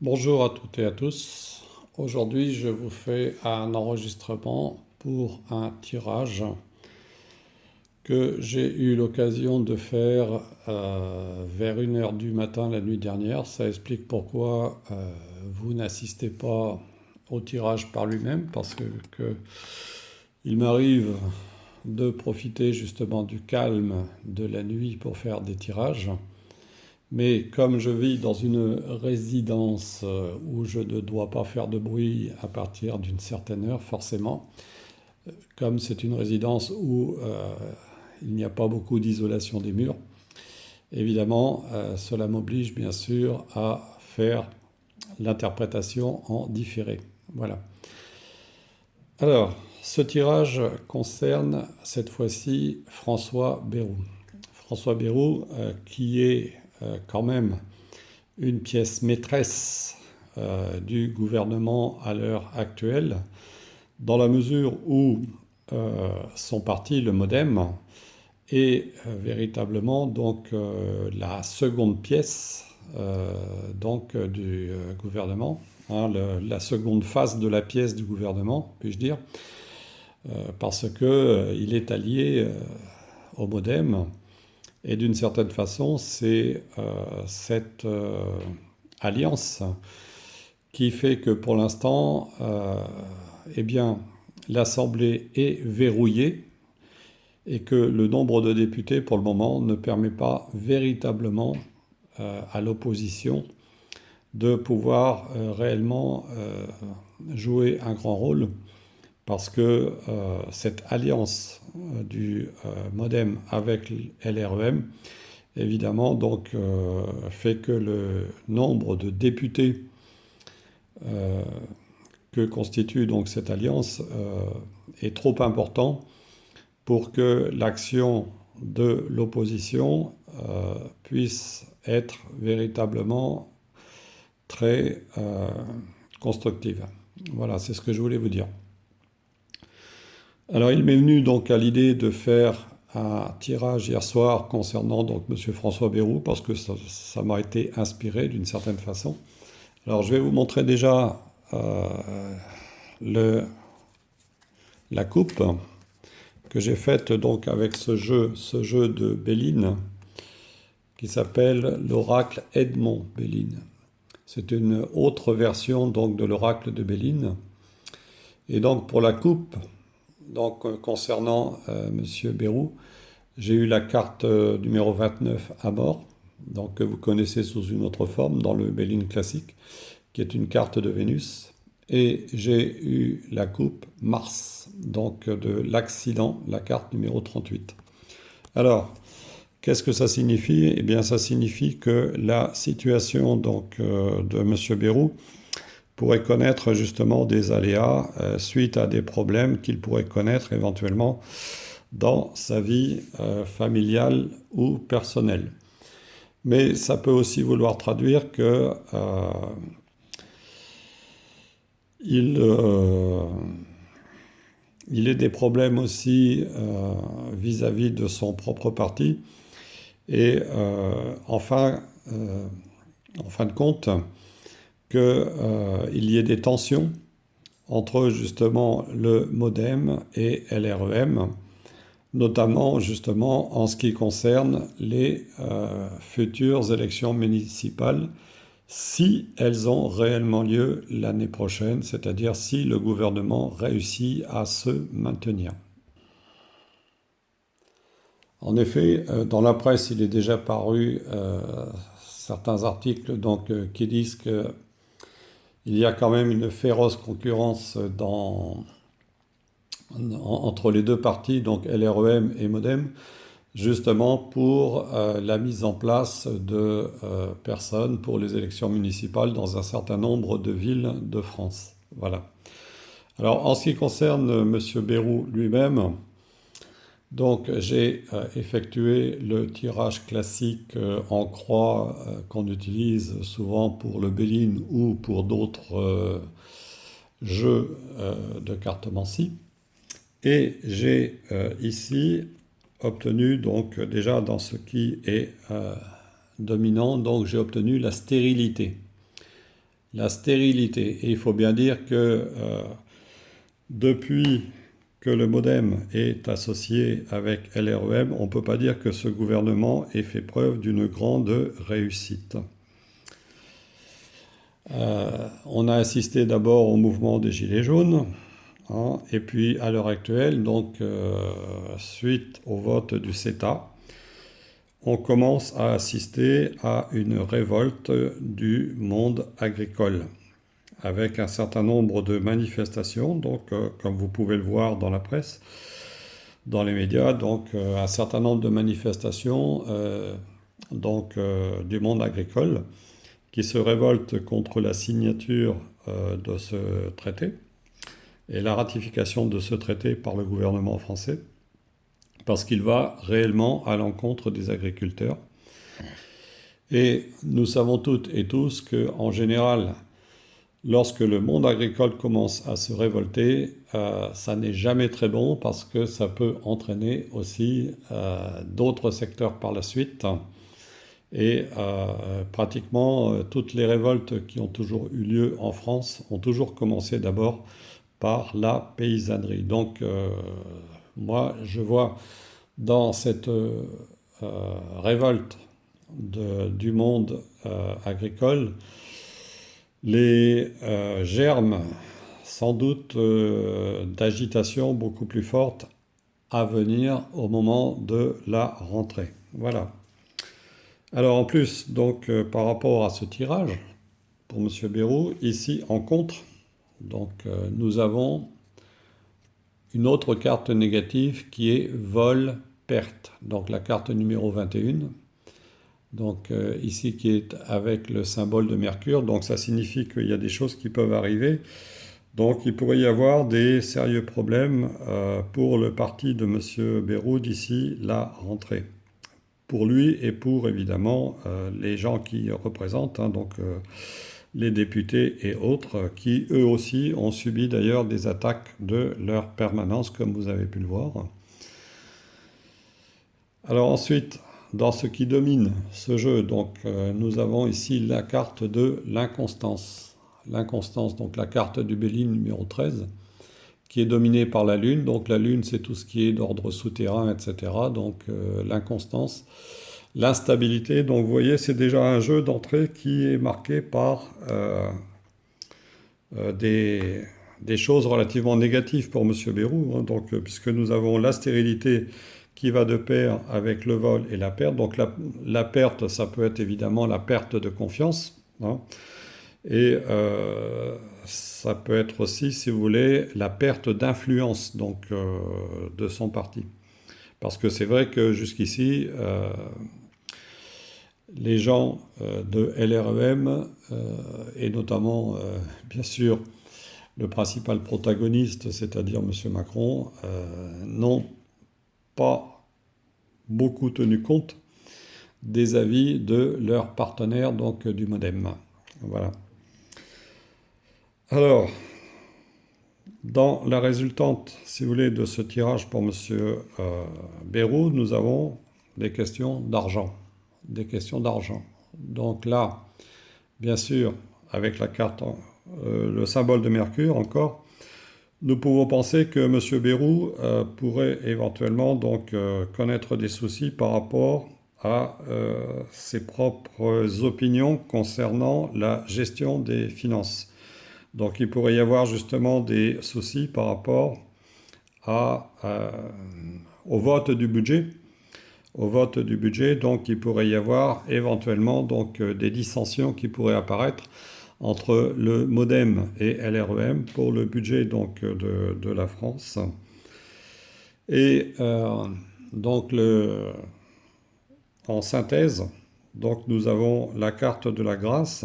Bonjour à toutes et à tous. Aujourd'hui, je vous fais un enregistrement pour un tirage que j'ai eu l'occasion de faire vers 1 heure du matin la nuit dernière. Ça explique pourquoi vous n'assistez pas au tirage par lui-même, parce que il m'arrive de profiter justement du calme de la nuit pour faire des tirages. Mais comme je vis dans une résidence où je ne dois pas faire de bruit à partir d'une certaine heure, forcément, comme c'est une résidence où il n'y a pas beaucoup d'isolation des murs, évidemment, cela m'oblige bien sûr à faire l'interprétation en différé. Voilà. Alors, ce tirage concerne cette fois-ci François Bayrou. François Bayrou, qui est quand même une pièce maîtresse du gouvernement à l'heure actuelle, dans la mesure où son parti, le MoDem, est véritablement donc la seconde pièce donc du gouvernement, hein, la seconde face de la pièce du gouvernement, puis-je dire, parce que il est allié au MoDem. Et d'une certaine façon, c'est cette alliance qui fait que pour l'instant, eh bien, l'Assemblée est verrouillée et que le nombre de députés, pour le moment, ne permet pas véritablement à l'opposition de pouvoir réellement jouer un grand rôle, parce que cette alliance du MoDem avec LREM, évidemment, donc, fait que le nombre de députés que constitue donc cette alliance est trop important pour que l'action de l'opposition puisse être véritablement très constructive. Voilà, c'est ce que je voulais vous dire. Alors, il m'est venu donc à l'idée de faire un tirage hier soir concernant donc Monsieur François Bayrou, parce que ça m'a été inspiré d'une certaine façon. Alors, je vais vous montrer déjà le, la coupe que j'ai faite donc avec ce jeu de Béline qui s'appelle l'oracle Edmond Béline. C'est une autre version donc de l'oracle de Béline. Et donc pour la coupe, donc concernant Monsieur Bayrou, j'ai eu la carte numéro 29 à mort, donc que vous connaissez sous une autre forme dans le Béline classique, qui est une carte de Vénus. Et j'ai eu la coupe Mars, donc de l'accident, la carte numéro 38. Alors, qu'est-ce que ça signifie? Eh bien, ça signifie que la situation donc, de M. Bayrou pourrait connaître justement des aléas suite à des problèmes qu'il pourrait connaître éventuellement dans sa vie familiale ou personnelle. Mais ça peut aussi vouloir traduire que il, il ait des problèmes aussi vis-à-vis de son propre parti. Et enfin, en fin de compte, qu'il y ait des tensions entre justement le MoDem et LREM, notamment justement en ce qui concerne les futures élections municipales, si elles ont réellement lieu l'année prochaine, c'est-à-dire si le gouvernement réussit à se maintenir. En effet, dans la presse, il est déjà paru certains articles donc, qui disent qu'il y a quand même une féroce concurrence entre les deux partis, donc LREM et MoDem, justement pour la mise en place de personnes pour les élections municipales dans un certain nombre de villes de France. Voilà. Alors, en ce qui concerne M. Bayrou lui-même, donc j'ai effectué le tirage classique en croix qu'on utilise souvent pour le Béline ou pour d'autres jeux de cartomancie. Et j'ai ici obtenu donc déjà dans ce qui est dominant, donc j'ai obtenu la stérilité. la stérilité. Et il faut bien dire que depuis que le MODEM est associé avec LREM, on ne peut pas dire que ce gouvernement ait fait preuve d'une grande réussite. On a assisté d'abord au mouvement des Gilets jaunes, hein, et puis à l'heure actuelle, donc suite au vote du CETA, on commence à assister à une révolte du monde agricole, avec un certain nombre de manifestations, donc comme vous pouvez le voir dans la presse, dans les médias, donc un certain nombre de manifestations du monde agricole qui se révoltent contre la signature de ce traité et la ratification de ce traité par le gouvernement français, parce qu'il va réellement à l'encontre des agriculteurs. Et nous savons toutes et tous qu'en général, lorsque le monde agricole commence à se révolter, ça n'est jamais très bon parce que ça peut entraîner aussi d'autres secteurs par la suite. Et pratiquement toutes les révoltes qui ont toujours eu lieu en France ont toujours commencé d'abord par la paysannerie. Donc moi, je vois dans cette révolte du monde agricole les germes sans doute d'agitation beaucoup plus forte à venir au moment de la rentrée. Voilà. Alors en plus, donc par rapport à ce tirage, pour M. Bayrou, ici en contre, donc nous avons une autre carte négative qui est vol-perte, donc la carte numéro 21. Donc ici qui est avec le symbole de Mercure, donc ça signifie qu'il y a des choses qui peuvent arriver. Donc il pourrait y avoir des sérieux problèmes pour le parti de M. Bayrou d'ici la rentrée. Pour lui et pour évidemment les gens qui représentent, hein, donc les députés et autres, qui eux aussi ont subi d'ailleurs des attaques de leur permanence, comme vous avez pu le voir. Alors ensuite, dans ce qui domine ce jeu, donc nous avons ici la carte de l'inconstance. L'inconstance, donc la carte du Béline numéro 13, qui est dominée par la Lune. Donc la Lune, c'est tout ce qui est d'ordre souterrain, etc. Donc l'inconstance, l'instabilité. Donc vous voyez, c'est déjà un jeu d'entrée qui est marqué par des choses relativement négatives pour M. Bayrou, hein, donc, puisque nous avons la stérilité qui va de pair avec le vol et la perte. Donc la perte, ça peut être évidemment la perte de confiance, hein, et ça peut être aussi, si vous voulez, la perte d'influence donc, de son parti. Parce que c'est vrai que jusqu'ici, les gens de LREM, et notamment, bien sûr, le principal protagoniste, c'est-à-dire M. Macron, n'ont pas beaucoup tenu compte des avis de leurs partenaires, donc du MODEM. Voilà. Alors, dans la résultante, si vous voulez, de ce tirage pour M. Bayrou, nous avons des questions d'argent. Des questions d'argent. Donc là, bien sûr, avec la carte, le symbole de Mercure encore, nous pouvons penser que M. Bayrou pourrait éventuellement donc connaître des soucis par rapport à ses propres opinions concernant la gestion des finances. Donc il pourrait y avoir justement des soucis par rapport au vote du budget. Au vote du budget, donc il pourrait y avoir éventuellement donc, des dissensions qui pourraient apparaître entre le MODEM et LREM pour le budget donc, de la France. Et donc en synthèse, donc, nous avons la carte de la grâce.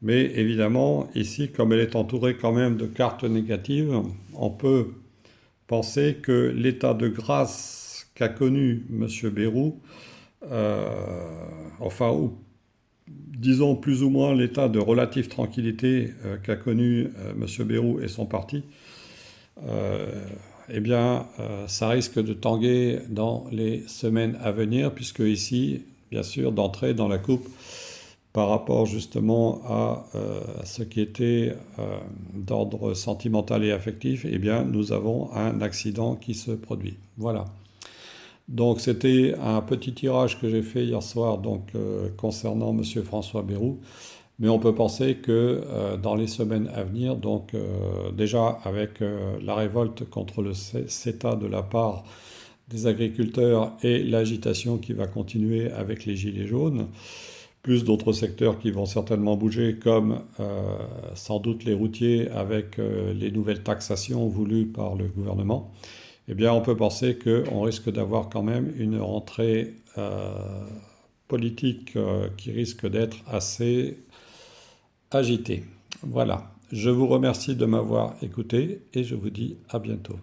Mais évidemment, ici, comme elle est entourée quand même de cartes négatives, on peut penser que l'état de grâce qu'a connu M. Bayrou, ou disons plus ou moins l'état de relative tranquillité qu'a connu M. Bayrou et son parti, ça risque de tanguer dans les semaines à venir, puisque ici, bien sûr, d'entrer dans la coupe par rapport justement à ce qui était d'ordre sentimental et affectif, eh bien, nous avons un accident qui se produit. Voilà. Donc, c'était un petit tirage que j'ai fait hier soir donc, concernant Monsieur François Bayrou. Mais on peut penser que dans les semaines à venir, donc déjà avec la révolte contre le CETA de la part des agriculteurs et l'agitation qui va continuer avec les gilets jaunes, plus d'autres secteurs qui vont certainement bouger, comme sans doute les routiers avec les nouvelles taxations voulues par le gouvernement, eh bien on peut penser qu'on risque d'avoir quand même une rentrée politique qui risque d'être assez agitée. Voilà, je vous remercie de m'avoir écouté et je vous dis à bientôt.